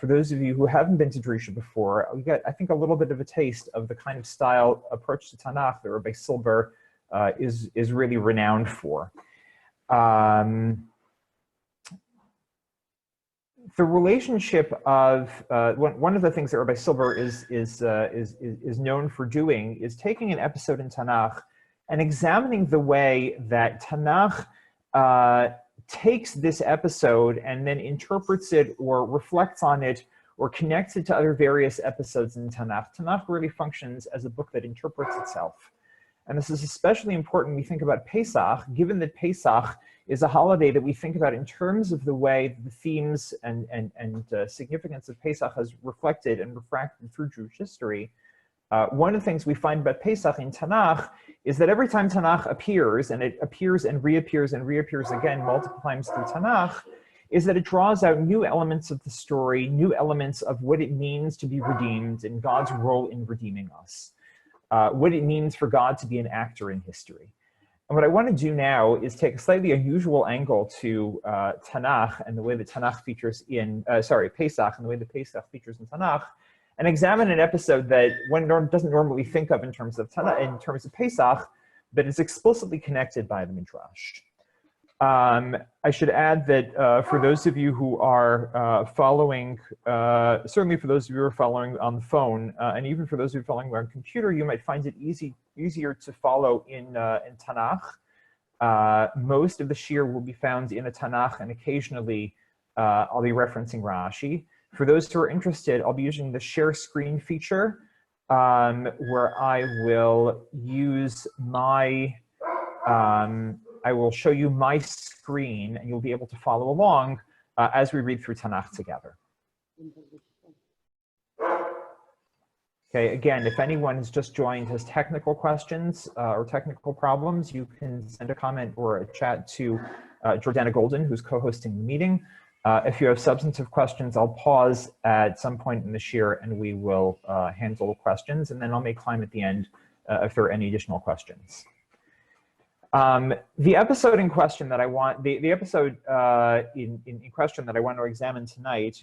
For those of you who haven't been to Drisha before, we got, I think, a little bit of a taste of the kind of style approach to Tanakh that Rabbi Silber is really renowned for. The relationship of one of the things that Rabbi Silber is known for doing is taking an episode in Tanakh and examining the way that Tanakh takes this episode and then interprets it or reflects on it or connects it to other various episodes in Tanakh. Tanakh really functions as a book that interprets itself. And this is especially important when we think about Pesach, given that Pesach is a holiday that we think about in terms of the way the themes and significance of Pesach has reflected and refracted through Jewish history. One of the things we find about Pesach in Tanakh is that every time Tanakh appears, and it appears and reappears again multiple times through Tanakh, is that it draws out new elements of the story, new elements of what it means to be redeemed and God's role in redeeming us, what it means for God to be an actor in history. And what I want to do now is take a slightly unusual angle to Tanakh and the way that Tanakh features in, Pesach and the way that Pesach features in Tanakh, and examine an episode that one doesn't normally think of in terms of Pesach, but is explicitly connected by the midrash. I should add that for those of you who are following, certainly for those of you who are following on the phone, and even for those of you following on computer, you might find it easier to follow in Tanakh. Most of the shir will be found in a Tanakh, and occasionally I'll be referencing Rashi. For those who are interested, I'll be using the share screen feature, where I will use my, I will show you my screen, and you'll be able to follow along as we read through Tanakh together. Okay, again, if anyone has just joined, has technical questions or technical problems, you can send a comment or a chat to Jordana Golden, who's co-hosting the meeting. If you have substantive questions, I'll pause at some point in the shir and we will handle questions, and then I'll make time at the end if there are any additional questions. The episode in question that I want, the episode in question that I want to examine tonight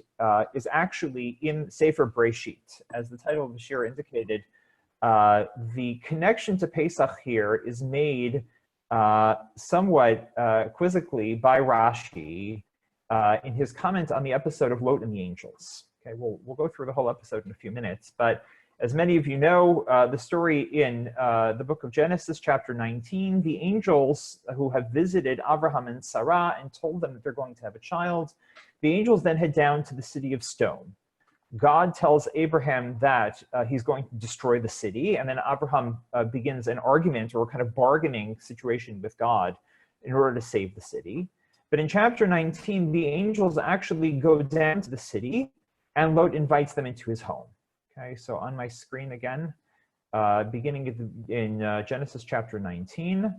is actually in Sefer Breshit. As the title of the shir indicated, the connection to Pesach here is made somewhat quizzically by Rashi in his comment on the episode of Lot and the Angels. Okay, we'll go through the whole episode in a few minutes, but as many of you know, the story in the book of Genesis, chapter 19, the angels who have visited Abraham and Sarah and told them that they're going to have a child, the angels then head down to the city of stone. God tells Abraham that he's going to destroy the city, and then Abraham begins an argument or a kind of bargaining situation with God in order to save the city. But in chapter 19, the angels actually go down to the city, and Lot invites them into his home. Okay, so on my screen again, beginning in Genesis chapter 19.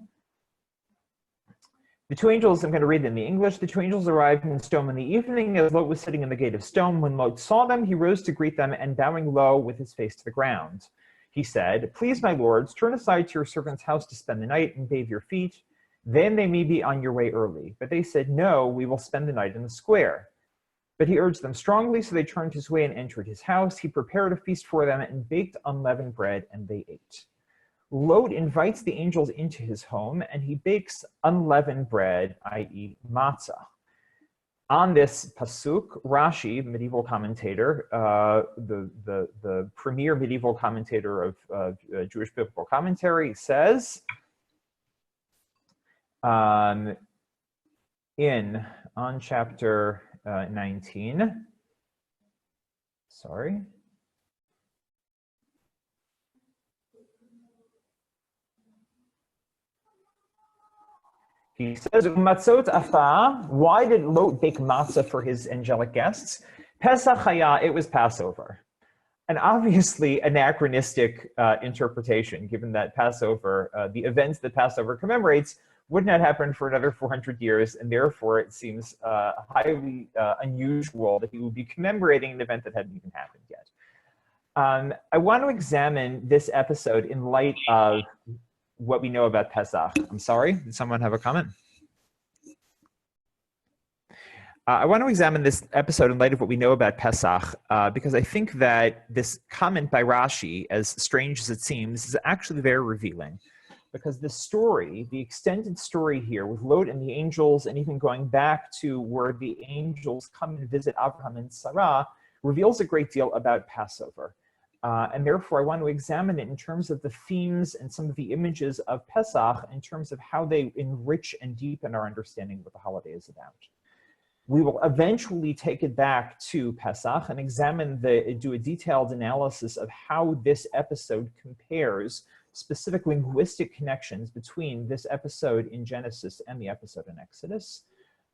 The two angels, I'm going to read in the English. The two angels arrived in Sodom in the evening as Lot was sitting in the gate of Sodom. When Lot saw them, he rose to greet them, and bowing low with his face to the ground, he said, "Please, my lords, turn aside to your servant's house to spend the night and bathe your feet. Then they may be on your way early." But they said, "No, we will spend the night in the square." But he urged them strongly, so they turned his way and entered his house. He prepared a feast for them and baked unleavened bread, and they ate. Lot invites the angels into his home, and he bakes unleavened bread, i.e. matzah. On this pasuk, Rashi, the medieval commentator, the premier medieval commentator of Jewish biblical commentary, says, on chapter 19, sorry. He says, "Matzot afa." Why did Lot bake matzah for his angelic guests? Pesach haya, it was Passover. An obviously anachronistic interpretation, given that Passover, the events that Passover commemorates, would not happen for another 400 years, and therefore it seems highly unusual that he would be commemorating an event that hadn't even happened yet. I want to examine this episode in light of what we know about Pesach. I'm sorry, did someone have a comment? I want to examine this episode in light of what we know about Pesach, because I think that this comment by Rashi, as strange as it seems, is actually very revealing. Because the story, the extended story here with Lot and the angels, and even going back to where the angels come and visit Abraham and Sarah, reveals a great deal about Passover. And therefore, I want to examine it in terms of the themes and some of the images of Pesach, in terms of how they enrich and deepen our understanding of what the holiday is about. We will eventually take it back to Pesach and do a detailed analysis of how this episode compares specific linguistic connections between this episode in Genesis and the episode in Exodus.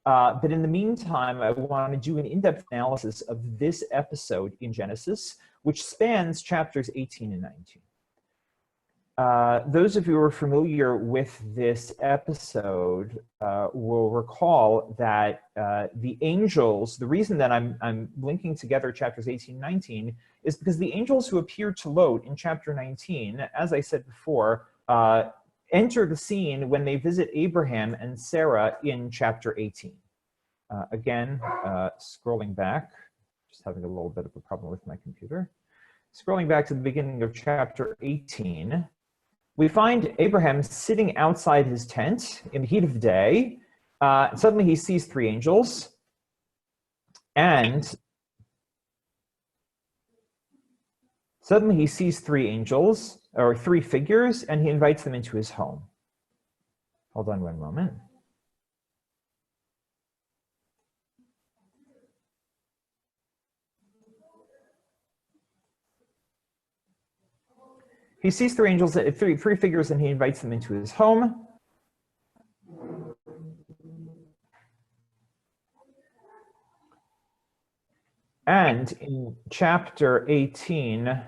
But in the meantime, I want to do an in-depth analysis of this episode in Genesis, which spans chapters 18 and 19. Those of you who are familiar with this episode will recall that the angels, the reason that I'm linking together chapters 18 and 19 is because the angels who appear to Lot in chapter 19, as I said before, enter the scene when they visit Abraham and Sarah in chapter 18. Again, scrolling back, just having a little bit of a problem with my computer. Scrolling back to the beginning of chapter 18, we find Abraham sitting outside his tent in the heat of the day. Suddenly he sees three angels, and or three figures, and he invites them into his home. Hold on one moment. He sees three angels, three figures, and he invites them into his home. And in chapter 18,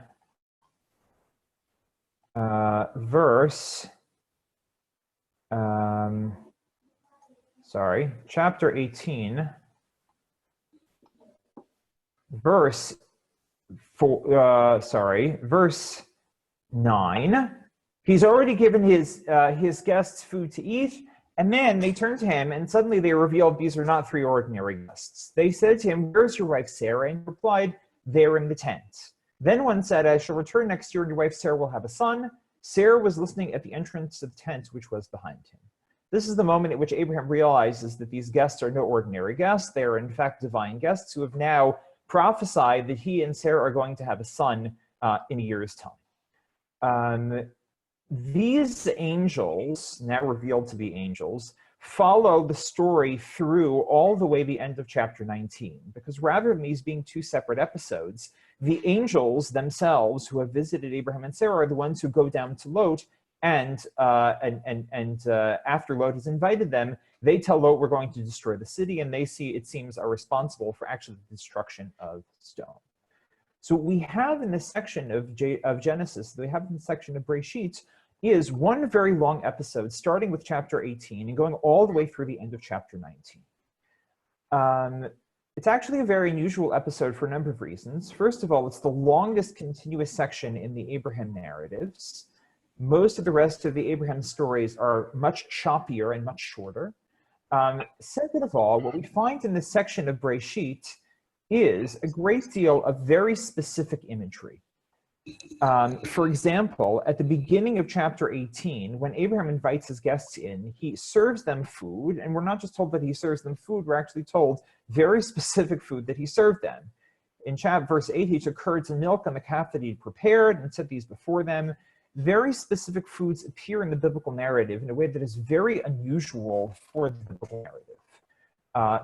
chapter 18, verse 9, he's already given his guests food to eat, and then they turn to him, and suddenly they revealed these are not three ordinary guests. They said to him, "Where's your wife Sarah?" And he replied, "They're in the tent." Then one said, "I shall return next year, and your wife Sarah will have a son." Sarah was listening at the entrance of the tent, which was behind him. This is the moment at which Abraham realizes that these guests are no ordinary guests. They are, in fact, divine guests who have now prophesied that he and Sarah are going to have a son in a year's time. These angels, now revealed to be angels, follow the story through all the way the end of chapter 19, because rather than these being two separate episodes, the angels themselves who have visited Abraham and Sarah are the ones who go down to Lot, and after Lot has invited them, they tell Lot, we're going to destroy the city, and they, it seems, are responsible for actually the destruction of Sodom. So what we have in this section of Genesis, we have in the section of Bereshit, is one very long episode, starting with chapter 18 and going all the way through the end of chapter 19. It's actually a very unusual episode for a number of reasons. First of all, it's the longest continuous section in the Abraham narratives. Most of the rest of the Abraham stories are much choppier and much shorter. Second of all, what we find in this section of Bereshit is a great deal of very specific imagery. For example, at the beginning of chapter 18, when Abraham invites his guests in, he serves them food, and we're not just told that he serves them food, we're actually told very specific food that he served them. In verse 8, he took curds and milk and the calf that he'd prepared and set these before them. Very specific foods appear in the biblical narrative in a way that is very unusual for the biblical narrative.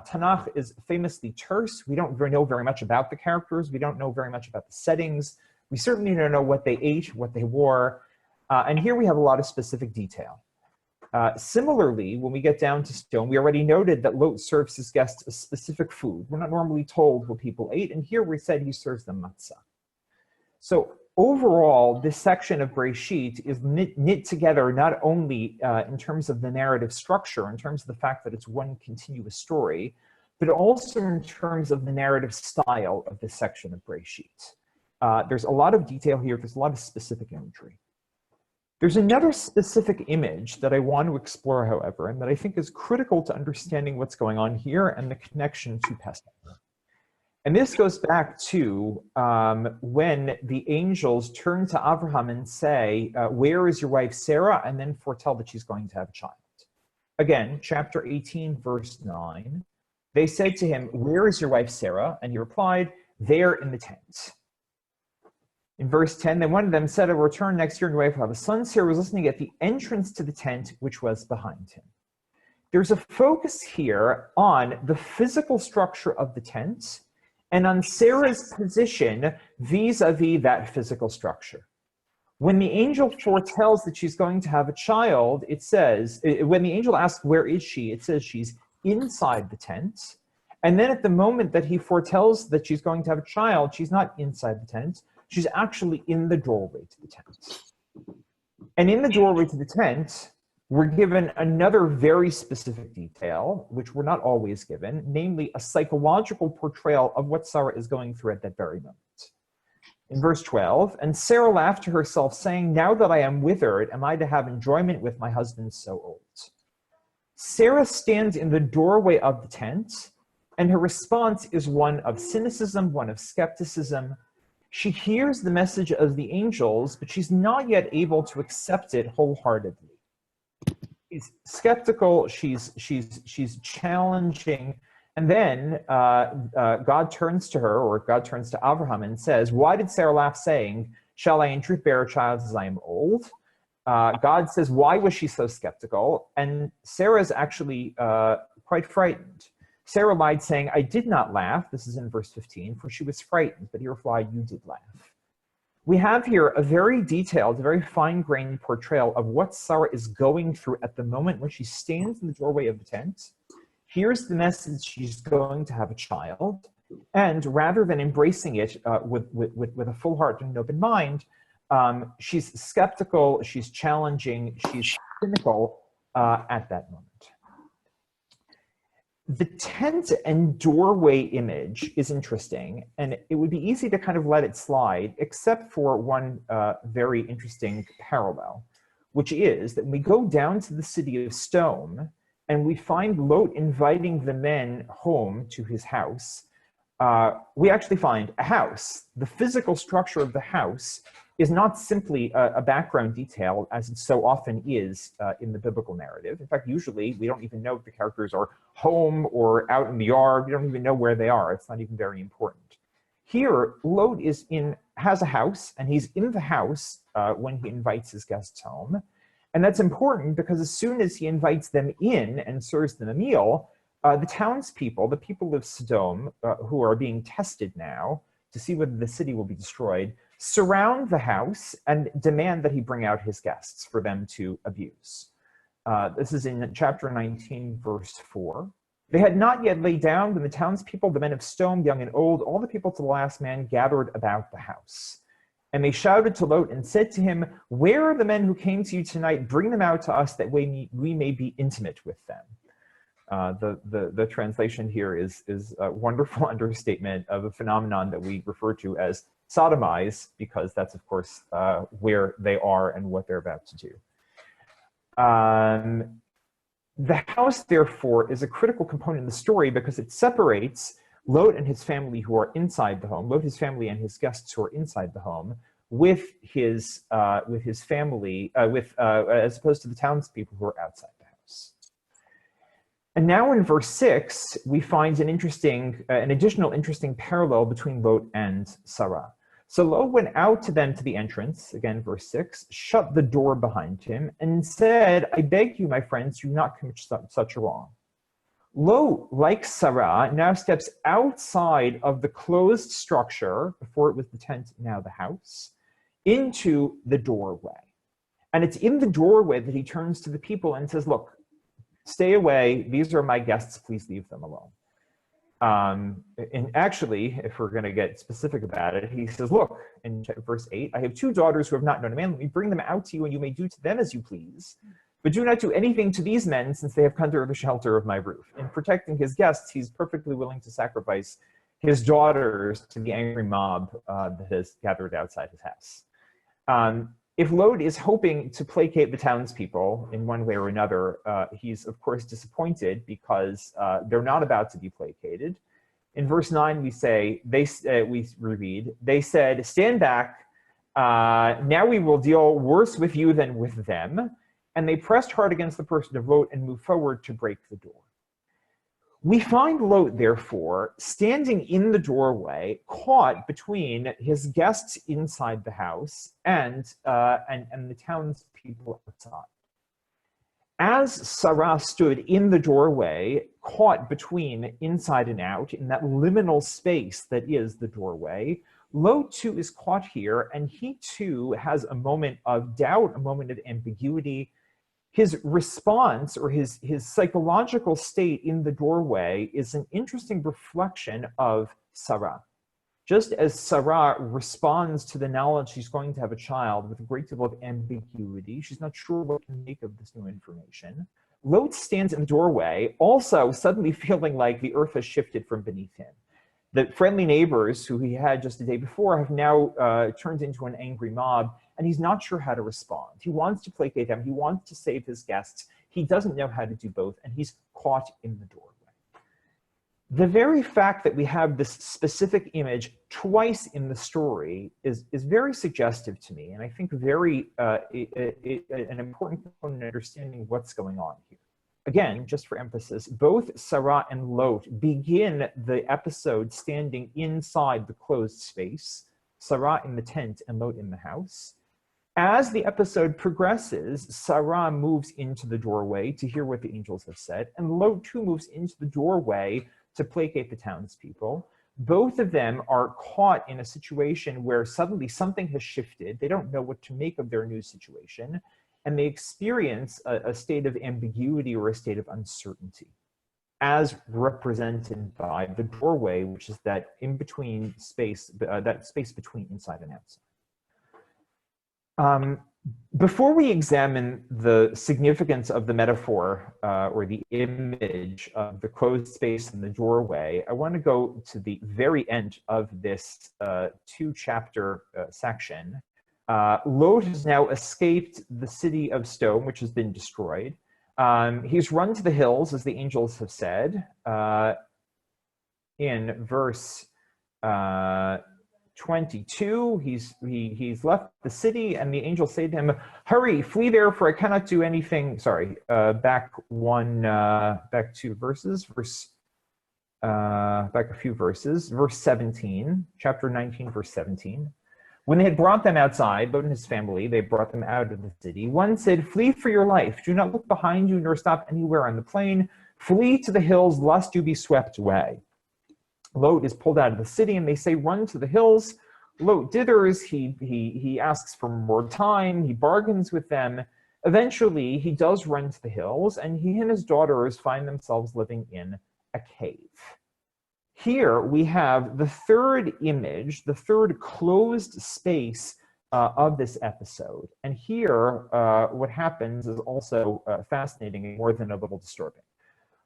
Tanakh is famously terse. We don't know very much about the characters. We don't know very much about the settings. We certainly don't know what they ate, what they wore. And here we have a lot of specific detail. Similarly, when we get down to Sodom, we already noted that Lot serves his guests a specific food. We're not normally told what people ate, and here we said he serves them matzah. So overall, this section of Bereshit is knit together not only in terms of the narrative structure, in terms of the fact that it's one continuous story, but also in terms of the narrative style of this section of Bereshit. There's a lot of detail here. There's a lot of specific imagery. There's another specific image that I want to explore, however, and that I think is critical to understanding what's going on here and the connection to Passover. And this goes back to when the angels turn to Abraham and say, where is your wife Sarah? And then foretell that she's going to have a child. Again, chapter 18, verse 9. They said to him, where is your wife Sarah? And he replied, there in the tent. In verse 10, then one of them said, I will return next year and your wife will have a son. Sarah was listening at the entrance to the tent, which was behind him. There's a focus here on the physical structure of the tent and on Sarah's position vis-a-vis that physical structure. When the angel foretells that she's going to have a child, it says, when the angel asks, where is she? It says she's inside the tent. And then at the moment that he foretells that she's going to have a child, she's not inside the tent. She's actually in the doorway to the tent. And in the doorway to the tent, we're given another very specific detail, which we're not always given, namely a psychological portrayal of what Sarah is going through at that very moment. In verse 12, and Sarah laughed to herself, saying, now that I am withered, am I to have enjoyment with my husband so old? Sarah stands in the doorway of the tent, and her response is one of cynicism, one of skepticism. She hears the message of the angels, but she's not yet able to accept it wholeheartedly. She's skeptical, she's challenging, and then God turns to her, or God turns to Abraham and says, why did Sarah laugh, saying, shall I in truth bear a child as I am old? God says, why was she so skeptical? And Sarah is actually quite frightened. Sarah lied, saying, I did not laugh. This is in verse 15, for she was frightened. But he replied, you did laugh. We have here a very detailed, very fine-grained portrayal of what Sarah is going through at the moment when she stands in the doorway of the tent, hears the message she's going to have a child, and rather than embracing it with a full heart and an open mind, she's skeptical, she's challenging, she's cynical at that moment. The tent and doorway image is interesting, and it would be easy to kind of let it slide, except for one very interesting parallel, which is that when we go down to the city of Sodom and we find Lot inviting the men home to his house, we actually find a house. The physical structure of the house is not simply a background detail, as it so often is in the biblical narrative. In fact, usually we don't even know if the characters are home or out in the yard. We don't even know where they are. It's not even very important. Here, Lot has a house, and he's in the house when he invites his guests home. And that's important because as soon as he invites them in and serves them a meal, the townspeople, the people of Sodom, who are being tested now to see whether the city will be destroyed, surround the house and demand that he bring out his guests for them to abuse. This is in chapter 19, verse 4. They had not yet laid down when the townspeople, the men of Sodom, young and old, all the people to the last man, gathered about the house. And they shouted to Lot and said to him, where are the men who came to you tonight? Bring them out to us that we may be intimate with them. The translation here is a wonderful understatement of a phenomenon that we refer to as sodomize, because that's, of course, where they are and what they're about to do. The house, therefore, is a critical component in the story because it separates Lot and his family who are inside the home, Lot, his family, and his guests who are inside the home, with his family, as opposed to the townspeople who are outside the house. And now in verse 6, we find an additional interesting parallel between Lot and Sarah. So Lot went out to them to the entrance, again, verse 6, shut the door behind him, and said, I beg you, my friends, do not commit such a wrong. Lot, like Sarah, now steps outside of the closed structure, before it was the tent, now the house, into the doorway. And it's in the doorway that he turns to the people and says, look, stay away. These are my guests. Please leave them alone. And actually, if we're going to get specific about it, he says, look, in verse 8, I have 2 daughters who have not known a man. Let me bring them out to you, and you may do to them as you please. But do not do anything to these men, since they have come under the shelter of my roof. In protecting his guests, he's perfectly willing to sacrifice his daughters to the angry mob that has gathered outside his house. If Lot is hoping to placate the townspeople in one way or another, he's of course disappointed because they're not about to be placated. In verse 9, we read, they said, stand back, now we will deal worse with you than with them. And they pressed hard against the person of Lot and moved forward to break the door. We find Lot, therefore, standing in the doorway, caught between his guests inside the house and the townspeople outside. As Sarah stood in the doorway, caught between inside and out, in that liminal space that is the doorway, Lot too is caught here, and he too has a moment of doubt, a moment of ambiguity. His response, or his psychological state in the doorway, is an interesting reflection of Sarah. Just as Sarah responds to the knowledge she's going to have a child with a great deal of ambiguity, she's not sure what to make of this new information, Lot stands in the doorway, also suddenly feeling like the earth has shifted from beneath him. The friendly neighbors who he had just the day before have now turned into an angry mob, and he's not sure how to respond. He wants to placate them. He wants to save his guests. He doesn't know how to do both, and he's caught in the doorway. The very fact that we have this specific image twice in the story is very suggestive to me, and I think very an important component in understanding what's going on here. Again, just for emphasis, both Sarah and Lot begin the episode standing inside the closed space, Sarah in the tent and Lot in the house. As the episode progresses, Sarah moves into the doorway to hear what the angels have said, and Lot too moves into the doorway to placate the townspeople. Both of them are caught in a situation where suddenly something has shifted. They don't know what to make of their new situation, and they experience a state of ambiguity or a state of uncertainty, as represented by the doorway, which is that in-between space, that space between inside and outside. Before we examine the significance of the metaphor or the image of the closed space in the doorway, I want to go to the very end of this two-chapter section. Lot has now escaped the city of Sodom, which has been destroyed. He's run to the hills, as the angels have said. In verse 22, he's left the city, and the angels say to him, hurry, flee there, for I cannot do anything. Sorry, back two verses, back a few verses, verse 17, chapter 19, verse 17. When they had brought them outside, Lot and his family, they brought them out of the city. One said, flee for your life. Do not look behind you, nor stop anywhere on the plain. Flee to the hills, lest you be swept away. Lot is pulled out of the city, and they say, run to the hills. Lot dithers. He asks for more time. He bargains with them. Eventually, he does run to the hills, and he and his daughters find themselves living in a cave. Here we have the third image, the third closed space of this episode. And here, what happens is also fascinating and more than a little disturbing.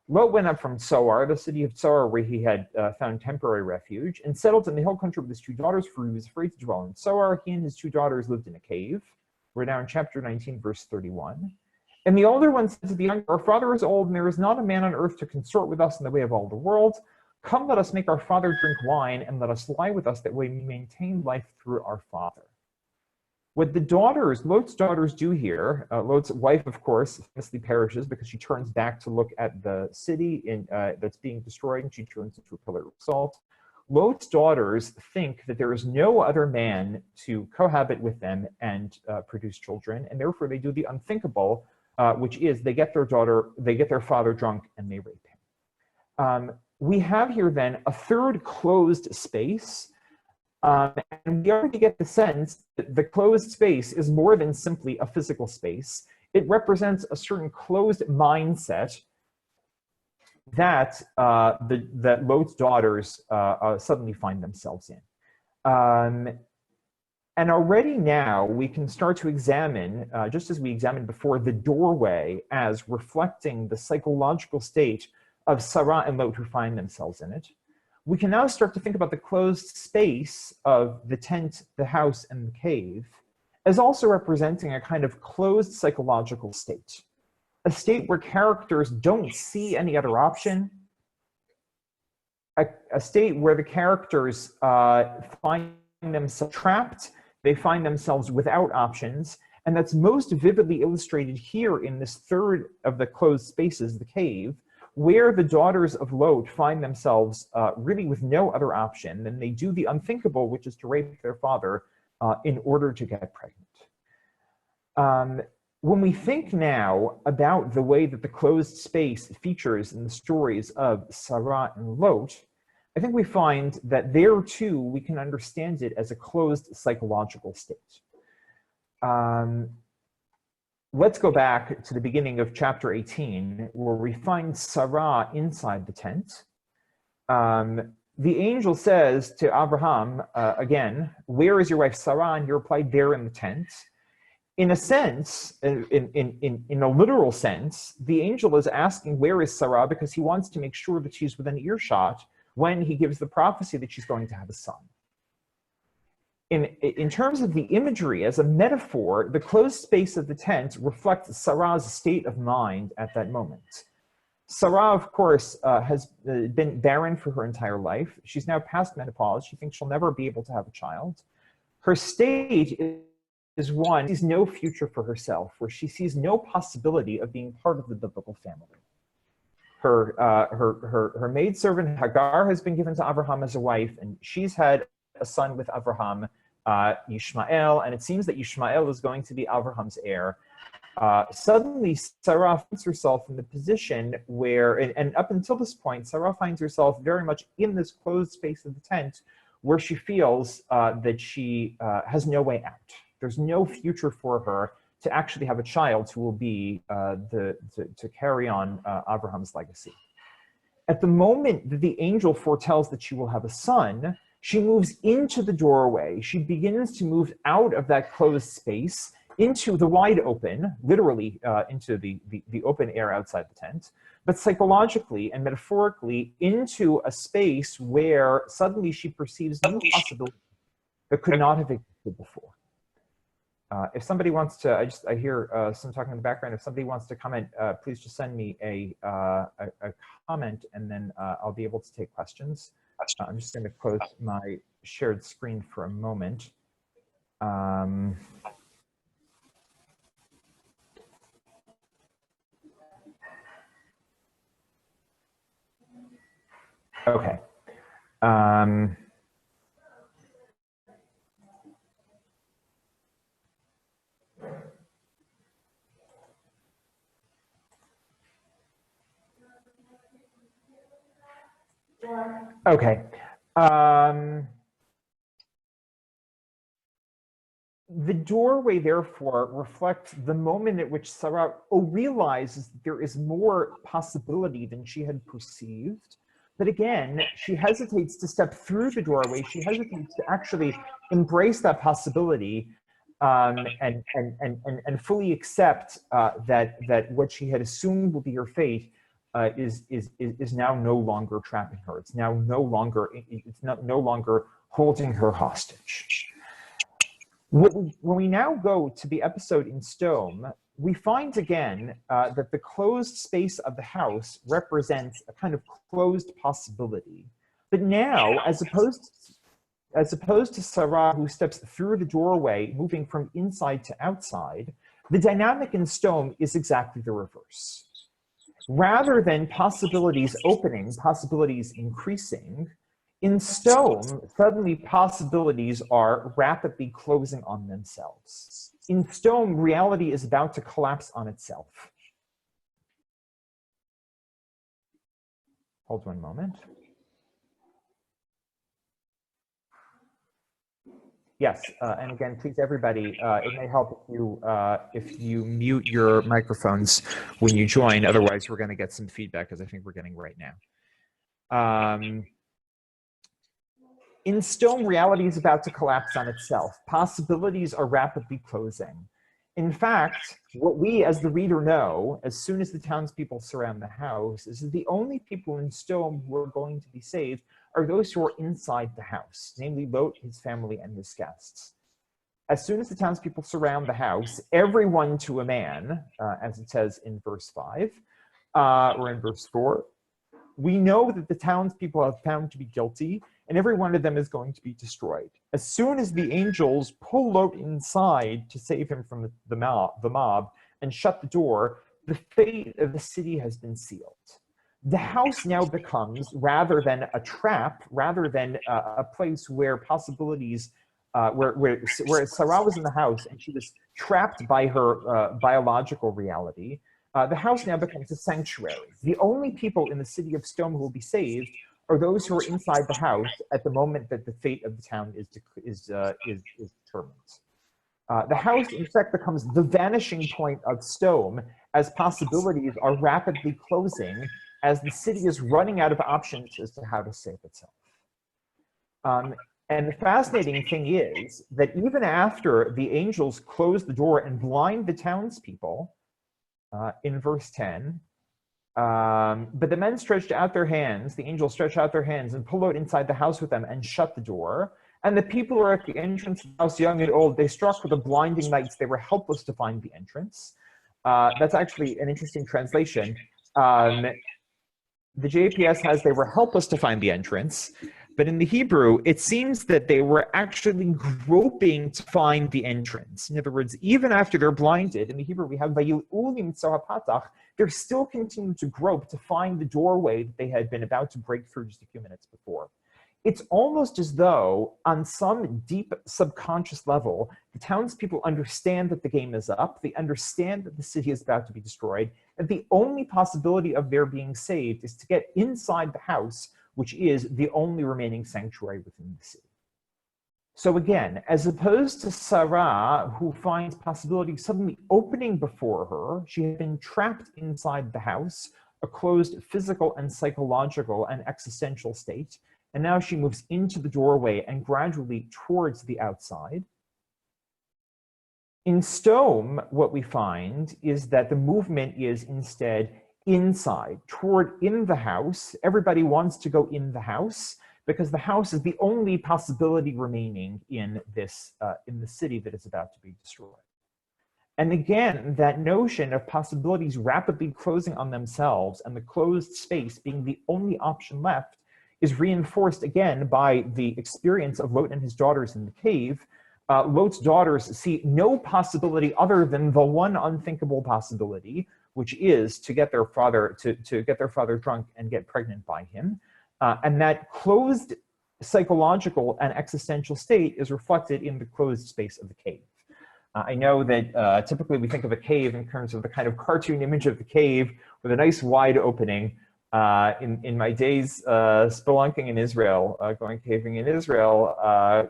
Lot went up from Zoar, the city of Zoar, where he had found temporary refuge, and settled in the hill country with his two daughters, for he was afraid to dwell in Zoar. He and his two daughters lived in a cave. We're now in chapter 19, verse 31. And the older one said to the younger, our father is old, and there is not a man on earth to consort with us in the way of all the world. Come, let us make our father drink wine, and let us lie with us, that we may maintain life through our father. What the daughters, Lot's daughters, do here, Lot's wife, of course, famously perishes because she turns back to look at the city that's being destroyed, and she turns into a pillar of salt. Lot's daughters think that there is no other man to cohabit with them and produce children, and therefore they do the unthinkable, which is they get their father drunk, and they rape him. We have here then a third closed space, and we already get the sense that the closed space is more than simply a physical space. It represents a certain closed mindset that that Lot's daughters suddenly find themselves in. And already now we can start to examine, just as we examined before, the doorway as reflecting the psychological state of Sarah and Lot who find themselves in it. We can now start to think about the closed space of the tent, the house, and the cave, as also representing a kind of closed psychological state, a state where characters don't see any other option, a state where the characters find themselves trapped, they find themselves without options, and that's most vividly illustrated here in this third of the closed spaces, the cave, where the daughters of Lot find themselves really with no other option than they do the unthinkable, which is to rape their father in order to get pregnant. When we think now about the way that the closed space features in the stories of Sarah and Lot, I think we find that there too we can understand it as a closed psychological state. Let's go back to the beginning of chapter 18, where we find Sarah inside the tent. The angel says to Abraham, again, "Where is your wife Sarah?" And he replied, "There in the tent." In a sense, in a literal sense, the angel is asking, where is Sarah? Because he wants to make sure that she's within earshot when he gives the prophecy that she's going to have a son. In terms of the imagery, as a metaphor, the closed space of the tent reflects Sarah's state of mind at that moment. Sarah, of course, has been barren for her entire life. She's now past menopause. She thinks she'll never be able to have a child. Her state is one, she sees no future for herself, where she sees no possibility of being part of the biblical family. Her maidservant Hagar has been given to Abraham as a wife, and she's had a son with Abraham, Ishmael, and it seems that Ishmael is going to be Abraham's heir. Suddenly, Sarah finds herself in the position where, and up until this point, Sarah finds herself very much in this closed space of the tent, where she feels that she has no way out. There's no future for her to actually have a child who will be to carry on Abraham's legacy. At the moment that the angel foretells that she will have a son, she moves into the doorway. She begins to move out of that closed space into the wide open, literally into the open air outside the tent, but psychologically and metaphorically into a space where suddenly she perceives new possibilities that could not have existed before. If somebody wants to, I hear some talking in the background. If somebody wants to comment, please just send me a comment, and then I'll be able to take questions. I'm just going to close my shared screen for a moment. Okay. Okay. The doorway, therefore, reflects the moment at which Sarah realizes that there is more possibility than she had perceived. But again, she hesitates to step through the doorway. She hesitates to actually embrace that possibility and fully accept that what she had assumed will be her fate is now no longer trapping her. It's now no longer holding her hostage. When we now go to the episode in Sodom, we find again that the closed space of the house represents a kind of closed possibility. But now, as opposed to Sarah, who steps through the doorway, moving from inside to outside, the dynamic in Sodom is exactly the reverse. Rather than possibilities opening, possibilities increasing, in Sodom, suddenly possibilities are rapidly closing on themselves. In Sodom, reality is about to collapse on itself. Hold one moment. Yes, and again, please, everybody, it may help if you mute your microphones when you join. Otherwise, we're going to get some feedback, as I think we're getting right now. In Sodom, reality is about to collapse on itself. Possibilities are rapidly closing. In fact, what we as the reader know, as soon as the townspeople surround the house, is that the only people in Sodom who are going to be saved are those who are inside the house, namely Lot, his family, and his guests. as soon as the townspeople surround the house, everyone to a man, as it says in verse 5, or in verse 4, we know that the townspeople have found to be guilty, and every one of them is going to be destroyed. As soon as the angels pull Lot inside to save him from the mob and shut the door, the fate of the city has been sealed. The house now becomes, rather than a trap, rather than a place where possibilities, where Sarah was in the house and she was trapped by her biological reality, the house now becomes a sanctuary. The only people in the city of Sodom who will be saved are those who are inside the house at the moment that the fate of the town is determined. The house, in fact, becomes the vanishing point of Sodom as possibilities are rapidly closing, as the city is running out of options as to how to save itself. And the fascinating thing is that even after the angels close the door and blind the townspeople, in verse 10, but the men stretched out their hands, the angels stretched out their hands and pulled out inside the house with them and shut the door. And the people who are at the entrance of the house, young and old, they struck with the blinding lights. They were helpless to find the entrance. That's actually an interesting translation. The JPS has they were helpless to find the entrance, but in the Hebrew, it seems that they were actually groping to find the entrance. In other words, even after they're blinded, in the Hebrew we have Vayil'ulim Tzahapatach, they're still continuing to grope to find the doorway that they had been about to break through just a few minutes before. It's almost as though, on some deep subconscious level, the townspeople understand that the game is up, they understand that the city is about to be destroyed, and the only possibility of their being saved is to get inside the house, which is the only remaining sanctuary within the city. So again, as opposed to Sarah, who finds possibilities suddenly opening before her, she had been trapped inside the house, a closed physical and psychological and existential state, and now she moves into the doorway and gradually towards the outside. In Sodom, what we find is that the movement is instead inside, in the house. Everybody wants to go in the house because the house is the only possibility remaining in this in the city that is about to be destroyed. And again, that notion of possibilities rapidly closing on themselves and the closed space being the only option left is reinforced again by the experience of Lot and his daughters in the cave. Lot's daughters see no possibility other than the one unthinkable possibility, which is to get their father to get their father drunk and get pregnant by him. And that closed psychological and existential state is reflected in the closed space of the cave. I know that typically we think of a cave in terms of the kind of cartoon image of the cave with a nice wide opening. In my days spelunking in Israel, going caving in Israel,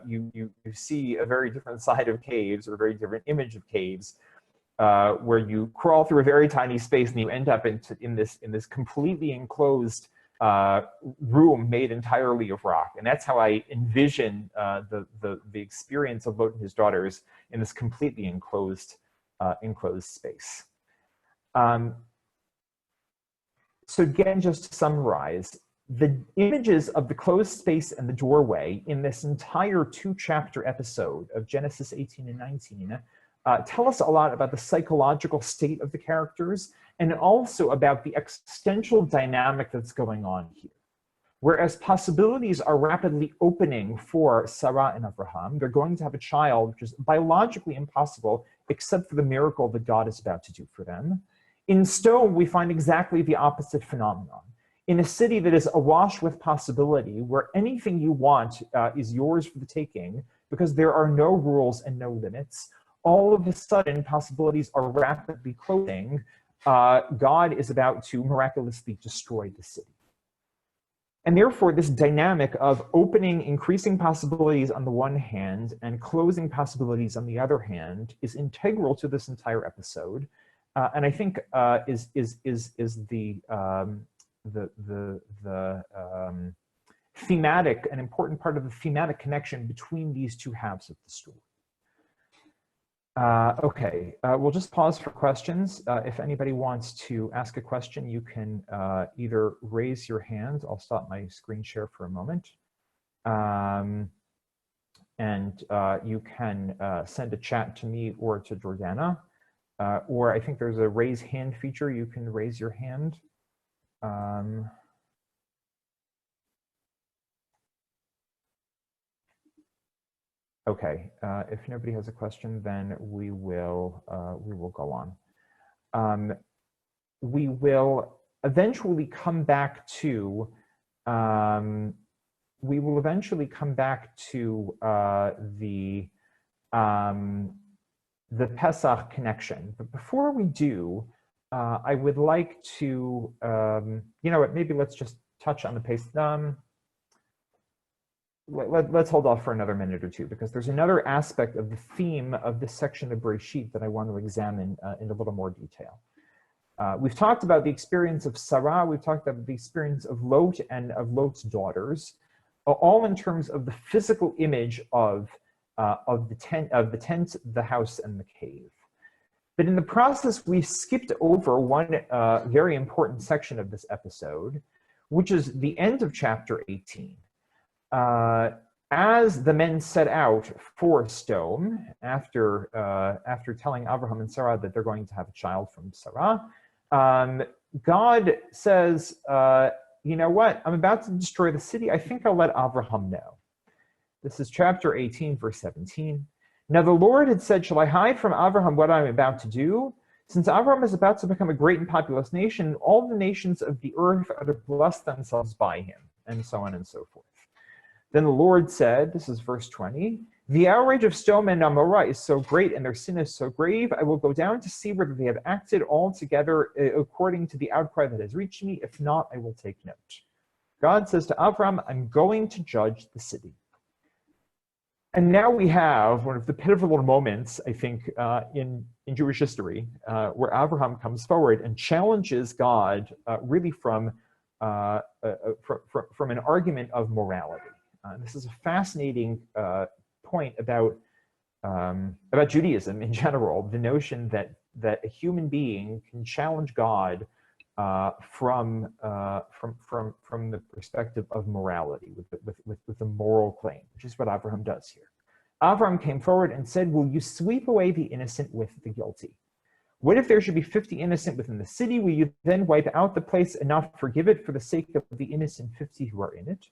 you see a very different side of caves, or a very different image of caves, where you crawl through a very tiny space and you end up in this completely enclosed room made entirely of rock. And that's how I envision the experience of Lot and his daughters in this completely enclosed space. So again, just to summarize, the images of the closed space and the doorway in this entire 2-chapter episode of Genesis 18 and 19 tell us a lot about the psychological state of the characters and also about the existential dynamic that's going on here. Whereas possibilities are rapidly opening for Sarah and Abraham, they're going to have a child, which is biologically impossible, except for the miracle that God is about to do for them. In Sodom, we find exactly the opposite phenomenon. In a city that is awash with possibility, where anything you want is yours for the taking, because there are no rules and no limits, all of a sudden possibilities are rapidly closing. God is about to miraculously destroy the city. And therefore, this dynamic of opening increasing possibilities on the one hand and closing possibilities on the other hand is integral to this entire episode. And I think is the thematic, an important part of the thematic connection between these two halves of the story. Okay, we'll just pause for questions. If anybody wants to ask a question, you can either raise your hand. I'll stop my screen share for a moment. And you can send a chat to me or to Jordana, or I think there's a raise hand feature. You can raise your hand. Okay, if nobody has a question, then we will go on. We will eventually come back to the Pesach connection. But before we do, I would like to, you know what, maybe let's just touch on the pace. Let's hold off for another minute or two, because there's another aspect of the theme of this section of Bereshit that I want to examine in a little more detail. We've talked about the experience of Sarah, we've talked about the experience of Lot and of Lot's daughters, all in terms of the physical image of the tent, the house, and the cave. But in the process, we skipped over one very important section of this episode, which is the end of chapter 18. As the men set out for Sodom, after telling Abraham and Sarah that they're going to have a child from Sarah, God says, you know what, I'm about to destroy the city. I think I'll let Abraham know. This is chapter 18, verse 17. Now the Lord had said, shall I hide from Abraham what I'm about to do? Since Abraham is about to become a great and populous nation, all the nations of the earth are to bless themselves by him, and so on and so forth. Then the Lord said, this is verse 20, the outrage of Sodom and Amorah is so great and their sin is so grave, I will go down to see whether they have acted altogether according to the outcry that has reached me. If not, I will take note. God says to Avram, I'm going to judge the city. And now we have one of the pivotal moments, I think, in Jewish history, where Abraham comes forward and challenges God really from an argument of morality. This is a fascinating point about Judaism in general, the notion that a human being can challenge God from the perspective of morality, with a moral claim, which is what Abraham does here. Abraham came forward and said, will you sweep away the innocent with the guilty? What if there should be 50 innocent within the city? Will you then wipe out the place and not forgive it for the sake of the innocent 50 who are in it?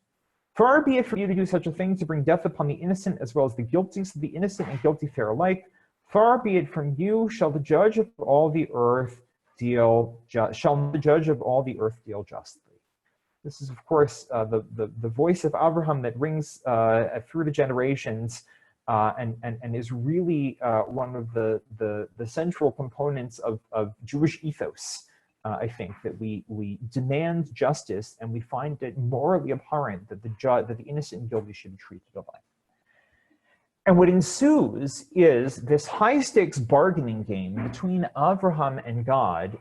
Far be it from you to do such a thing, to bring death upon the innocent as well as the guilty, so the innocent and guilty fare alike. Far be it from you, shall the judge of all the earth deal justly. This is, of course, the voice of Abraham that rings through the generations, and is really one of the central components of Jewish ethos. I think that we demand justice, and we find it morally abhorrent that the innocent and guilty should be treated alike. And what ensues is this high-stakes bargaining game between Abraham and God,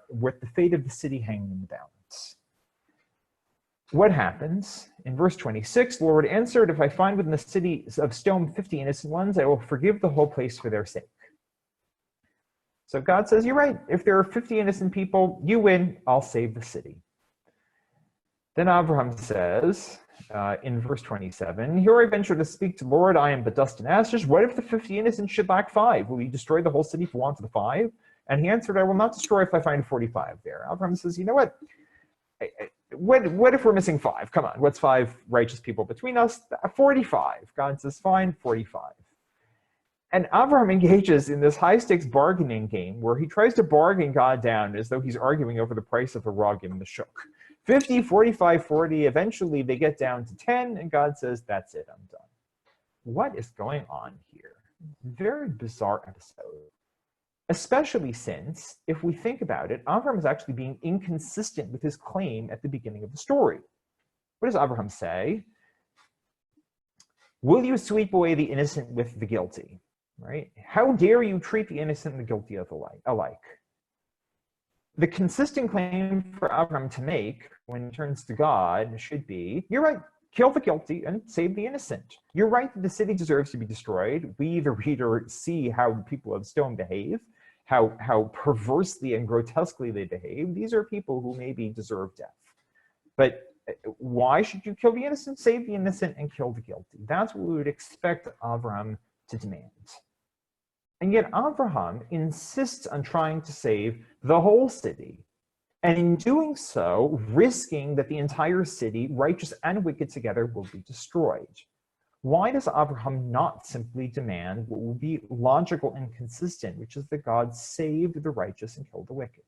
with the fate of the city hanging in the balance. What happens? In verse 26, the Lord answered, if I find within the city of Sodom 50 innocent ones, I will forgive the whole place for their sake. So God says, you're right. If there are 50 innocent people, you win. I'll save the city. Then Abraham says, in verse 27, here I venture to speak to the Lord, I am but dust and ashes. What if the 50 innocent should lack 5? Will you destroy the whole city for want of the 5? And he answered, I will not destroy if I find 45 there. Abraham says, you know what? What if we're missing 5? Come on, what's 5 righteous people between us? 45. God says, fine, 45. And Abraham engages in this high-stakes bargaining game where he tries to bargain God down as though he's arguing over the price of a rug in the shuk. 50, 45, 40, eventually they get down to 10, and God says, that's it, I'm done. What is going on here? Very bizarre episode. Especially since, if we think about it, Abraham is actually being inconsistent with his claim at the beginning of the story. What does Abraham say? Will you sweep away the innocent with the guilty? Right? How dare you treat the innocent and the guilty alike? The consistent claim for Abraham to make when he turns to God should be, you're right, kill the guilty and save the innocent. You're right that the city deserves to be destroyed. We, the reader, see how the people of Sodom behave, how perversely and grotesquely they behave. These are people who maybe deserve death. But Why should you kill the innocent? Save the innocent and kill the guilty. That's what we would expect Avraham to demand. And yet Avraham insists on trying to save the whole city, and in doing so, risking that the entire city, righteous and wicked together, will be destroyed. Why does Abraham not simply demand what will be logical and consistent, which is that God saved the righteous and killed the wicked?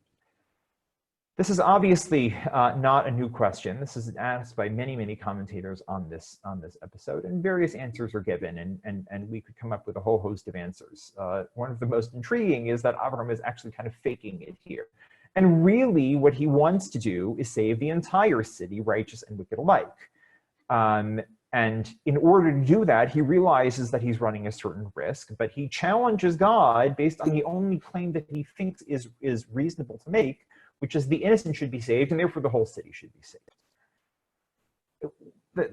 This is obviously not a new question. This is asked by many, many commentators on this episode, and various answers are given, and we could come up with a whole host of answers. One of the most intriguing is that Abraham is actually kind of faking it here. And really what he wants to do is save the entire city, righteous and wicked alike. And in order to do that, he realizes that he's running a certain risk, but he challenges God based on the only claim that he thinks is reasonable to make, which is the innocent should be saved, and therefore the whole city should be saved.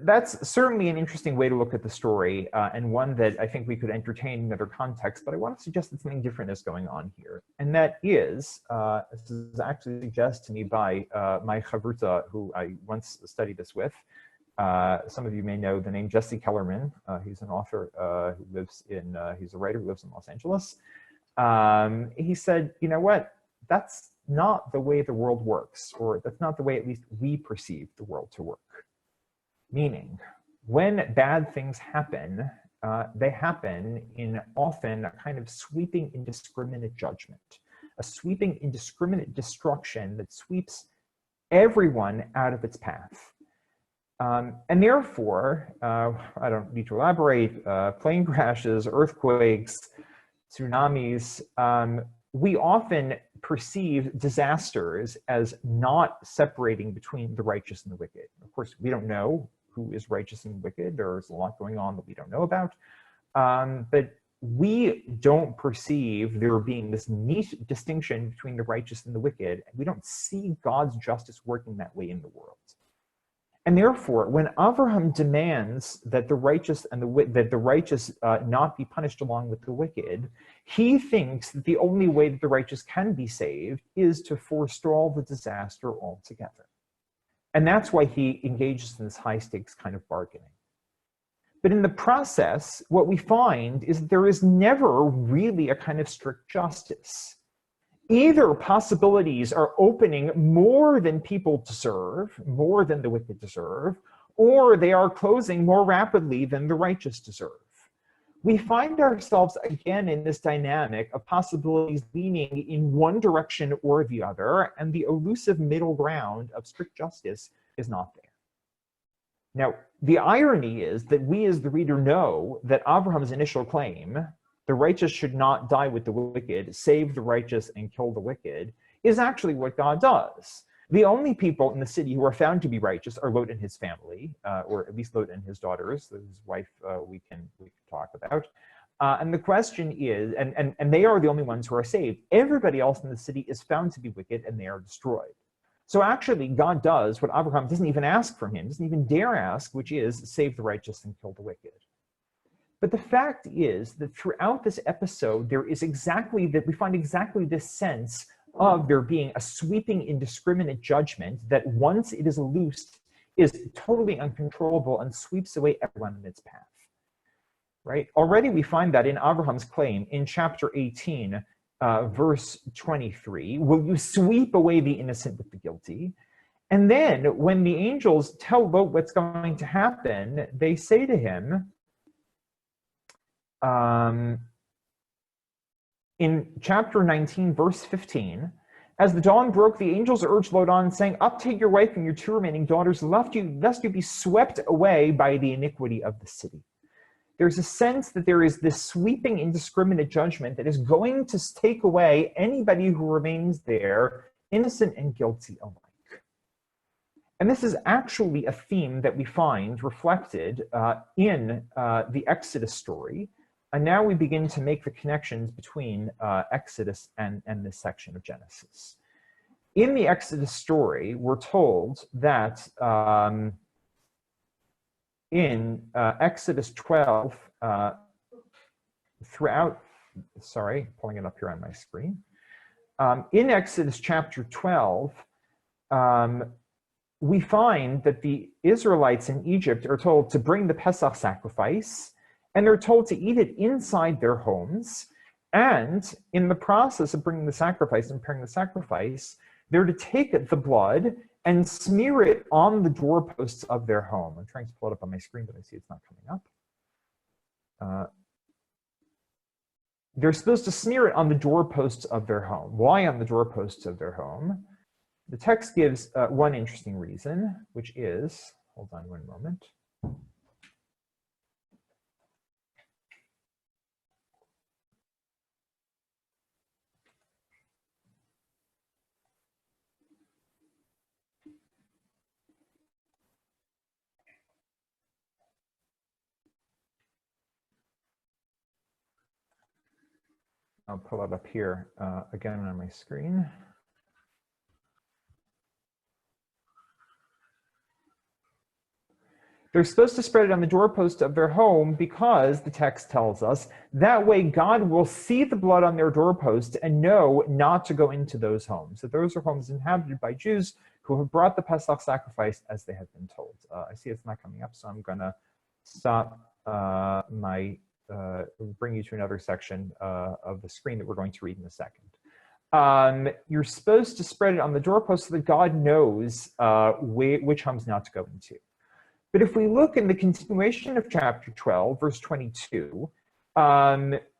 That's certainly an interesting way to look at the story, and one that I think we could entertain in other contexts, but I want to suggest that something different is going on here. And that is, this is actually suggested to me by my chavruta, who I once studied this with. Some of you may know the name Jesse Kellerman. He's an author who lives in, he's a writer who lives in Los Angeles. He said, you know what, that's not the way the world works, or that's not the way at least we perceive the world to work. Meaning, when bad things happen, they happen in often a kind of sweeping indiscriminate judgment, a sweeping indiscriminate destruction that sweeps everyone out of its path. And therefore, I don't need to elaborate, plane crashes, earthquakes, tsunamis, we often perceive disasters as not separating between the righteous and the wicked. Of course, we don't know who is righteous and wicked. There's a lot going on that we don't know about. But we don't perceive there being this neat distinction between the righteous and the wicked. We don't see God's justice working that way in the world. And therefore, when Abraham demands that the righteous and the righteous not be punished along with the wicked, he thinks that the only way that the righteous can be saved is to forestall the disaster altogether. And that's why he engages in this high-stakes kind of bargaining. But in the process, what we find is that there is never really a kind of strict justice. Either possibilities are opening more than people deserve, more than the wicked deserve, or they are closing more rapidly than the righteous deserve. We find ourselves again in this dynamic of possibilities leaning in one direction or the other, and the elusive middle ground of strict justice is not there. Now, the irony is that we as the reader know that Abraham's initial claim, the righteous should not die with the wicked, save the righteous and kill the wicked, is actually what God does. The only people in the city who are found to be righteous are Lot and his family, or at least Lot and his daughters. His wife we can talk about. And the question is, and they are the only ones who are saved. Everybody else in the city is found to be wicked and they are destroyed. So actually, God does what Abraham doesn't even ask from him, doesn't even dare ask, which is save the righteous and kill the wicked. But the fact is that throughout this episode, there is exactly that we find exactly this sense of there being a sweeping indiscriminate judgment that once it is loosed is totally uncontrollable and sweeps away everyone in its path. Right? Already we find that in Abraham's claim in chapter 18, verse 23, will you sweep away the innocent with the guilty? And then when the angels tell Lot what's going to happen, they say to him, in chapter 19, verse 15, as the dawn broke, the angels urged Lot on, saying, up, take your wife and your two remaining daughters, lest you be swept away by the iniquity of the city. There's a sense that there is this sweeping indiscriminate judgment that is going to take away anybody who remains there, innocent and guilty alike. And this is actually a theme that we find reflected in the Exodus story. And now we begin to make the connections between Exodus and this section of Genesis. In the Exodus story, we're told that in Exodus 12, pulling it up here on my screen. In Exodus chapter 12, we find that the Israelites in Egypt are told to bring the Pesach sacrifice, and they're told to eat it inside their homes. And in the process of bringing the sacrifice and preparing the sacrifice, they're to take the blood and smear it on the doorposts of their home. I'm trying to pull it up on my screen, but I see it's not coming up. They're supposed to smear it on the doorposts of their home. Why on the doorposts of their home? The text gives one interesting reason, which is, hold on one moment. I'll pull it up here again on my screen. They're supposed to spread it on the doorpost of their home because, the text tells us, that way God will see the blood on their doorpost and know not to go into those homes. That those are homes inhabited by Jews who have brought the Pesach sacrifice as they have been told. I see it's not coming up, so I'm going to stop bring you to another section of the screen that we're going to read in a second. You're supposed to spread it on the doorpost so that God knows which homes not to go into. But if we look in the continuation of chapter 12, verse 22,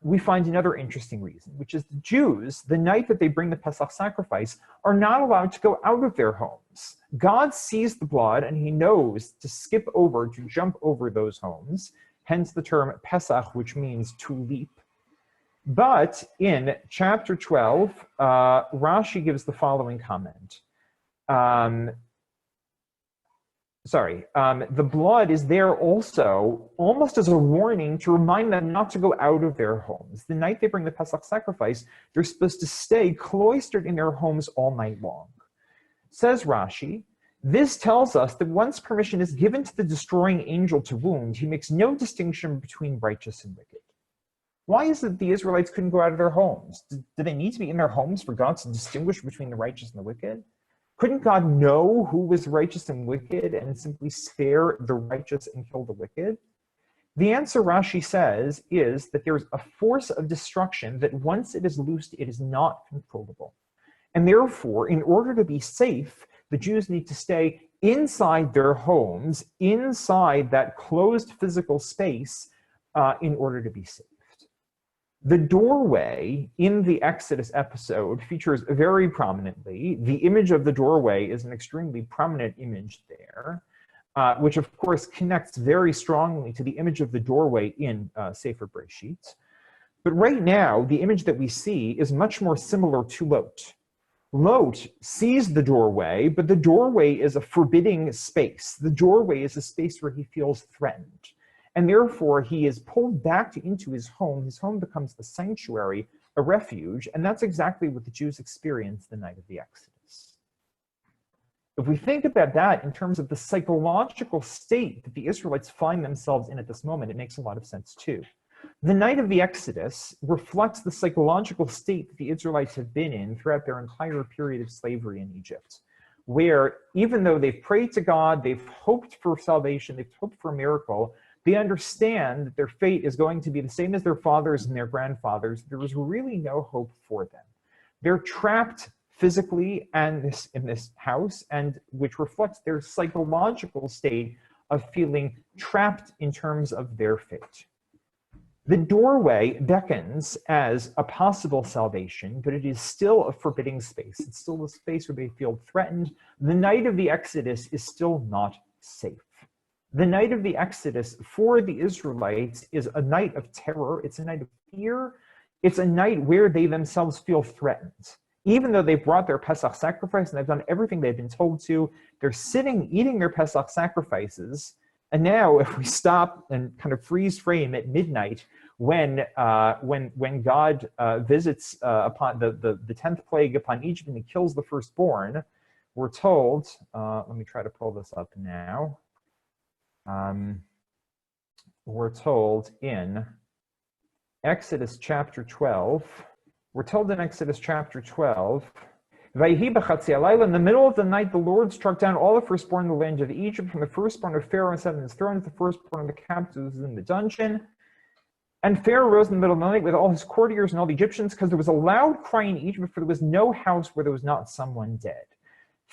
we find another interesting reason, which is the Jews, the night that they bring the Pesach sacrifice, are not allowed to go out of their homes. God sees the blood and he knows to skip over, to jump over those homes, hence the term Pesach, which means to leap. But in chapter 12, Rashi gives the following comment. The blood is there also almost as a warning to remind them not to go out of their homes. The night they bring the Pesach sacrifice, they're supposed to stay cloistered in their homes all night long. Says Rashi, this tells us that once permission is given to the destroying angel to wound, he makes no distinction between righteous and wicked. Why is it the Israelites couldn't go out of their homes? Do they need to be in their homes for God to distinguish between the righteous and the wicked? Couldn't God know who was righteous and wicked and simply spare the righteous and kill the wicked? The answer, Rashi says, is that there's a force of destruction that once it is loosed, it is not controllable. And therefore, in order to be safe, the Jews need to stay inside their homes, inside that closed physical space, in order to be safe. The doorway in the Exodus episode features very prominently. The image of the doorway is an extremely prominent image there, which of course connects very strongly to the image of the doorway in Sefer Bereshit. But right now, the image that we see is much more similar to Lot. Lot sees the doorway, but the doorway is a forbidding space. The doorway is a space where he feels threatened. And therefore, he is pulled back into his home. His home becomes a sanctuary, a refuge, and that's exactly what the Jews experienced the night of the Exodus. If we think about that in terms of the psychological state that the Israelites find themselves in at this moment, it makes a lot of sense too. The night of the Exodus reflects the psychological state that the Israelites have been in throughout their entire period of slavery in Egypt, where even though they've prayed to God, they've hoped for salvation, they've hoped for a miracle, they understand that their fate is going to be the same as their fathers and their grandfathers. There is really no hope for them. They're trapped physically and in this house, and which reflects their psychological state of feeling trapped in terms of their fate. The doorway beckons as a possible salvation, but it is still a forbidding space. It's still a space where they feel threatened. The night of the Exodus is still not safe. The night of the Exodus for the Israelites is a night of terror. It's a night of fear. It's a night where they themselves feel threatened. Even though they've brought their Pesach sacrifice and they've done everything they've been told to, they're sitting eating their Pesach sacrifices. And now if we stop and kind of freeze frame at midnight, when God visits upon the 10th plague upon Egypt and he kills the firstborn, we're told, let me try to pull this up now. We're told in Exodus chapter 12, Vayhi b'chatzi halayla, in the middle of the night, the Lord struck down all the firstborn in the land of Egypt, from the firstborn of Pharaoh and sat on his throne, to the firstborn of the captives in the dungeon. And Pharaoh rose in the middle of the night with all his courtiers and all the Egyptians, because there was a loud cry in Egypt, for there was no house where there was not someone dead.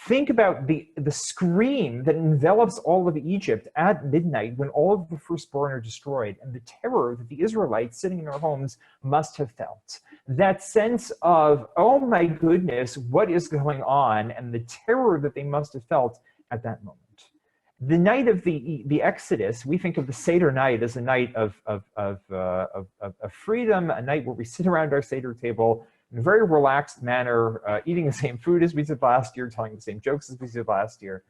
Think about the scream that envelops all of Egypt at midnight when all of the firstborn are destroyed, and the terror that the Israelites sitting in their homes must have felt. That sense of, oh my goodness, what is going on, and the terror that they must have felt at that moment. The night of the Exodus, we think of the Seder night as a night of freedom, a night where we sit around our Seder table in a very relaxed manner, eating the same food as we did last year, telling the same jokes as we did last year.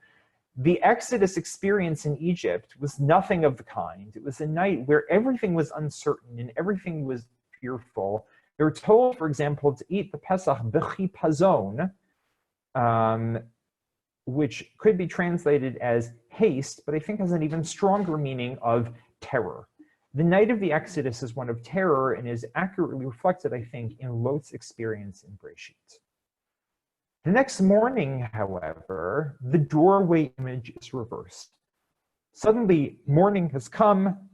The Exodus experience in Egypt was nothing of the kind. It was a night where everything was uncertain and everything was fearful. They were told, for example, to eat the Pesach b'chipazon, which could be translated as haste, but I think has an even stronger meaning of terror. The night of the Exodus is one of terror and is accurately reflected, I think, in Lot's experience in Breshit. The next morning, however, the doorway image is reversed. Suddenly, morning has come,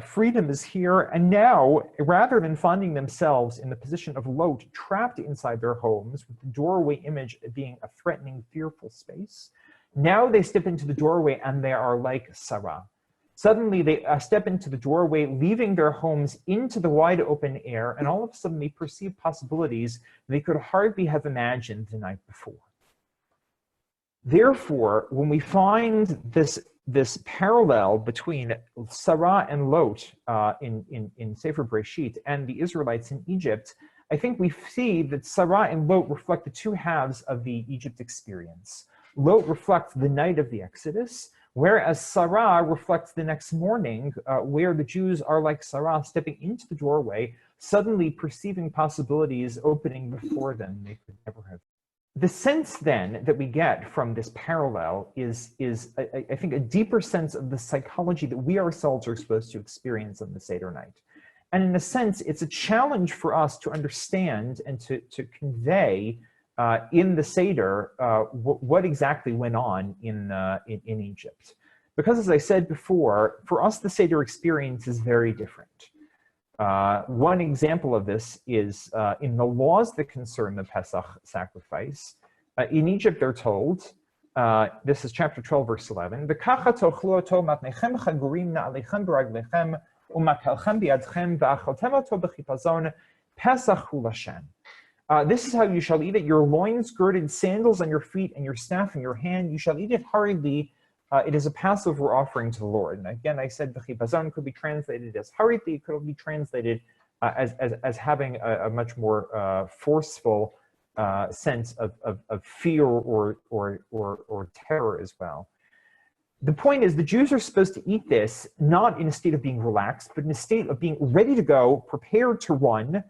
freedom is here, and now, rather than finding themselves in the position of Lot, trapped inside their homes, with the doorway image being a threatening, fearful space, now they step into the doorway and they are like Sarah. Suddenly, they step into the doorway, leaving their homes into the wide open air, and all of a sudden they perceive possibilities they could hardly have imagined the night before. Therefore, when we find this parallel between Sarah and Lot in Sefer Breshit and the Israelites in Egypt, I think we see that Sarah and Lot reflect the two halves of the Egypt experience. Lot reflects the night of the Exodus, whereas Sarah reflects the next morning, where the Jews are like Sarah, stepping into the doorway, suddenly perceiving possibilities opening before them they could never have. The sense then that we get from this parallel is I think, a deeper sense of the psychology that we ourselves are supposed to experience on the Seder night. And in a sense, it's a challenge for us to understand and to convey in the Seder what exactly went on in Egypt. Because as I said before, for us the Seder experience is very different. One example of this is in the laws that concern the Pesach sacrifice. In Egypt, they're told, this is chapter 12, verse 11, this is how you shall eat it: your loins girded, sandals on your feet, and your staff in your hand. You shall eat it hurriedly. It is a Passover offering to the Lord. And again, I said b'chipazon could be translated as hurriedly. It could be translated as having a much more forceful sense of fear or terror as well. The point is, the Jews are supposed to eat this not in a state of being relaxed, but in a state of being ready to go, prepared to run.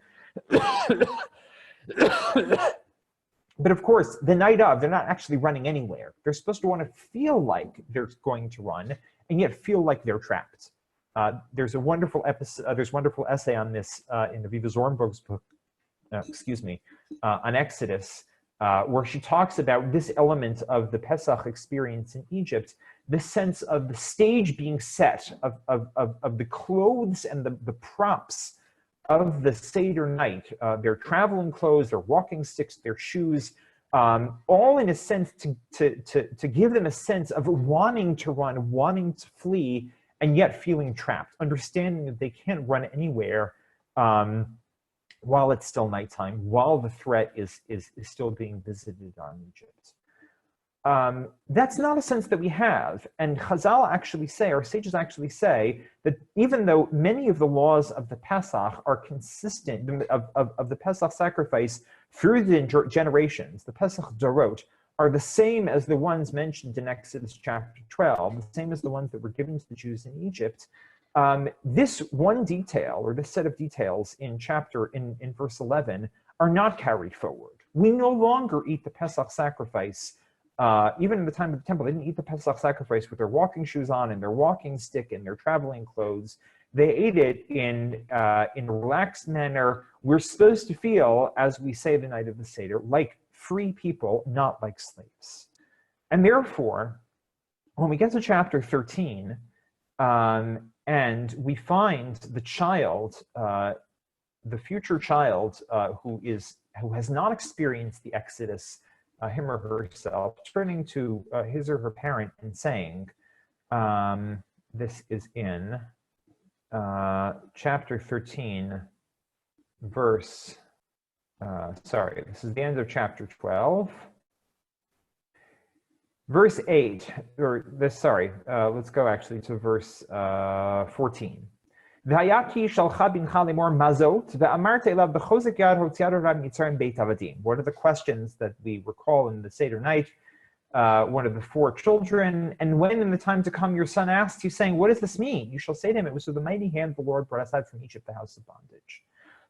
But of course, the night of, they're not actually running anywhere. They're supposed to want to feel like they're going to run, and yet feel like they're trapped. There's a wonderful wonderful essay on this in the Viva Zornberg's book, on Exodus, where she talks about this element of the Pesach experience in Egypt, the sense of the stage being set, of the clothes and the props of the Seder night, their traveling clothes, their walking sticks, their shoes, all in a sense to give them a sense of wanting to run, wanting to flee, and yet feeling trapped, understanding that they can't run anywhere while it's still nighttime, while the threat is still being visited on Egypt. That's not a sense that we have. And Chazal actually say, our sages actually say, that even though many of the laws of the Pesach are consistent, of the Pesach sacrifice through the generations, the Pesach Dorot, are the same as the ones mentioned in Exodus chapter 12, the same as the ones that were given to the Jews in Egypt, this one detail, or this set of details in verse 11, are not carried forward. We no longer eat the Pesach sacrifice. Even in the time of the temple, they didn't eat the Pesach sacrifice with their walking shoes on and their walking stick and their traveling clothes. They ate it in a relaxed manner. We're supposed to feel, as we say the night of the Seder, like free people, not like slaves. And therefore, when we get to chapter 13, and we find the child, the future child who has not experienced the Exodus, him or herself, turning to his or her parent and saying, this is in chapter 13, verse, this is the end of chapter 12. Verse 8, let's go actually to verse 14. One of the questions that we recall in the Seder night, one of the four children, and when in the time to come your son asks you, saying, what does this mean? You shall say to him, it was with the mighty hand the Lord brought us out from Egypt, the house of bondage.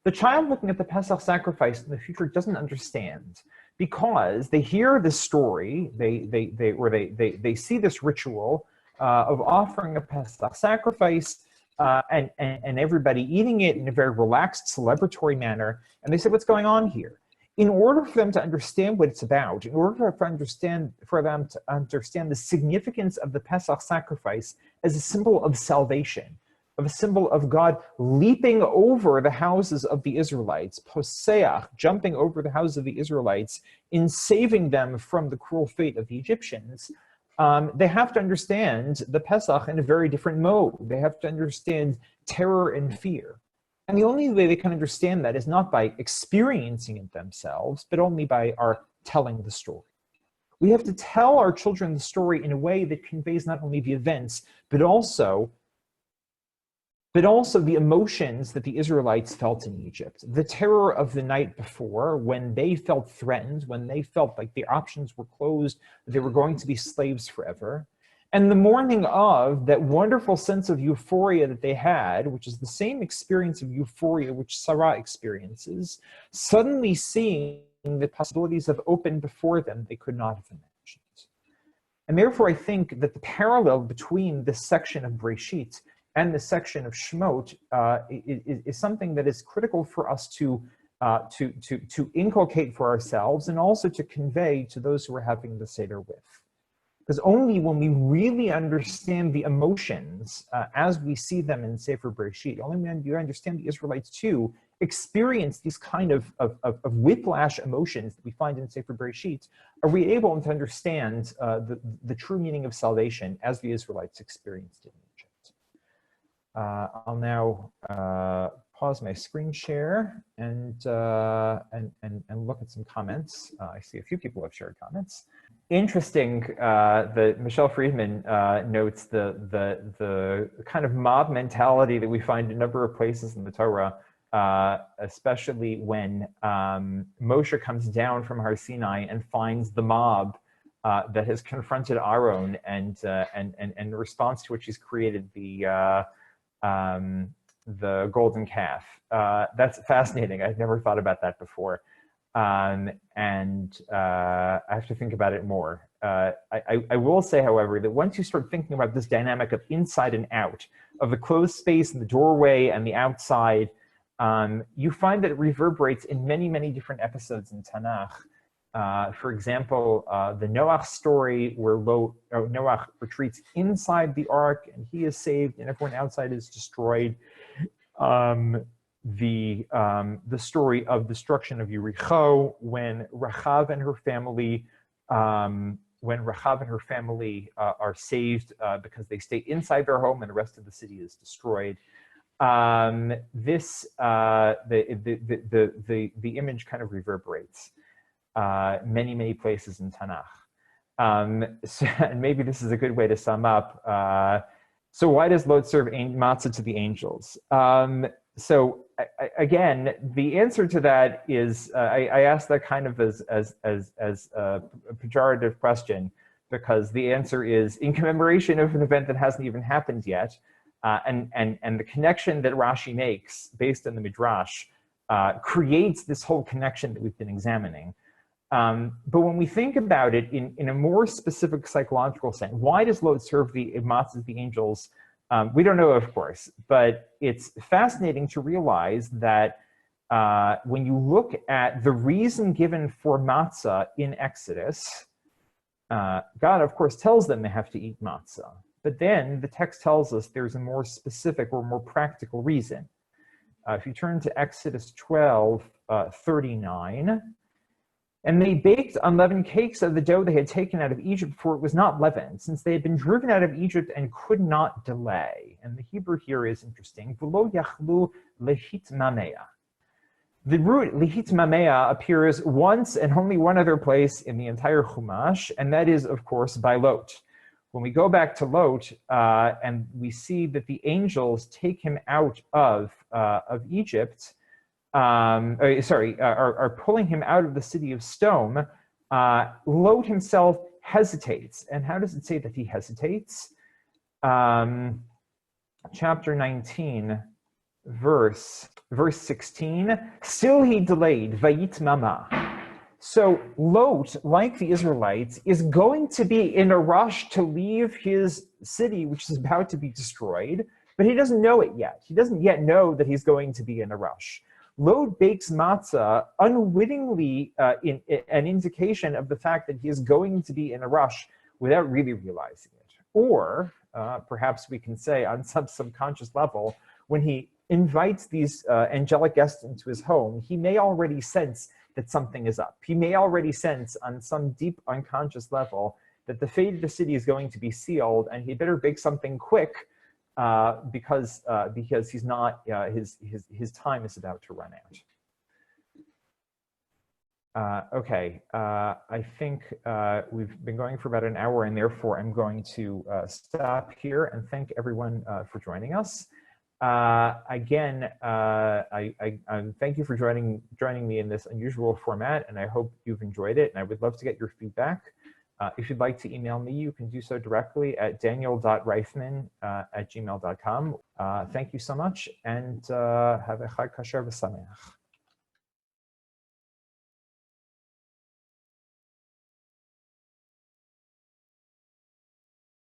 The child looking at the Pesach sacrifice in the future doesn't understand, because they hear this story, they see this ritual of offering a Pesach sacrifice, and everybody eating it in a very relaxed, celebratory manner, and they say, what's going on here? In order for them to understand what it's about, in order for them to understand the significance of the Pesach sacrifice as a symbol of salvation, of a symbol of God leaping over the houses of the Israelites, poseach, jumping over the houses of the Israelites in saving them from the cruel fate of the Egyptians, they have to understand the Pesach in a very different mode. They have to understand terror and fear. And the only way they can understand that is not by experiencing it themselves, but only by our telling the story. We have to tell our children the story in a way that conveys not only the events, but also the emotions that the Israelites felt in Egypt. The terror of the night before, when they felt threatened, when they felt like the options were closed, they were going to be slaves forever. And the morning of, that wonderful sense of euphoria that they had, which is the same experience of euphoria which Sarah experiences, suddenly seeing the possibilities have opened before them they could not have imagined. And therefore, I think that the parallel between this section of Breshit and the section of Shemot is something that is critical for us to inculcate for ourselves, and also to convey to those who are having the Seder with. Because only when we really understand the emotions as we see them in Sefer Breshit, only when you understand the Israelites too experience these kind of whiplash emotions that we find in Sefer Breshit, are we able to understand the true meaning of salvation as the Israelites experienced it in Egypt. I'll now pause my screen share and look at some comments. I see a few people have shared comments. Interesting that Michelle Friedman notes the kind of mob mentality that we find in a number of places in the Torah, especially when Moshe comes down from Har Sinai and finds the mob that has confronted Aaron, and in response to which he's created the golden calf. That's fascinating. I've never thought about that before. I have to think about it more. I will say, however, that once you start thinking about this dynamic of inside and out, of the closed space and the doorway and the outside, you find that it reverberates in many, many different episodes in Tanakh. For example, the Noach story, where Noach retreats inside the ark and he is saved and everyone outside is destroyed. The story of destruction of Yericho, when Rachav and her family are saved because they stay inside their home and the rest of the city is destroyed. The image kind of reverberates many, many places in Tanakh. And maybe this is a good way to sum up. So why does Lot serve matzah to the angels? Again, the answer to that is, I asked that kind of as a pejorative question, because the answer is in commemoration of an event that hasn't even happened yet, and the connection that Rashi makes based on the midrash creates this whole connection that we've been examining. But when we think about it in a more specific psychological sense, why does Lot serve the matzah to the angels? We don't know, of course, but it's fascinating to realize that when you look at the reason given for matzah in Exodus, God, of course, tells them they have to eat matzah. But then the text tells us there's a more specific or more practical reason. If you turn to Exodus 12:39, and they baked unleavened cakes of the dough they had taken out of Egypt, for it was not leavened, since they had been driven out of Egypt and could not delay. And the Hebrew here is interesting. V'lo yachlu lehitmamea. The root lehitmamea appears once and only one other place in the entire Chumash, and that is, of course, by Lot. When we go back to Lot, and we see that the angels take him out of Egypt, are pulling him out of the city of Sodom, Lot himself hesitates. And how does it say that he hesitates? Chapter 19, verse 16, still he delayed, vayit mama. So Lot, like the Israelites, is going to be in a rush to leave his city, which is about to be destroyed, but he doesn't know it yet. He doesn't yet know that he's going to be in a rush. Lot bakes matzah unwittingly, in an indication of the fact that he is going to be in a rush without really realizing it. Or perhaps we can say on some subconscious level, when he invites these angelic guests into his home, he may already sense that something is up. He may already sense on some deep unconscious level that the fate of the city is going to be sealed, and he better bake something quick because he's not his time is about to run out. Okay, I think we've been going for about an hour, and therefore I'm going to stop here and thank everyone for joining us. Again, I thank you for joining me in this unusual format, and I hope you've enjoyed it, and I would love to get your feedback. If you'd like to email me, you can do so directly at daniel.reifman@gmail.com. Thank you so much, and have a Chag Kasher v'Sameach.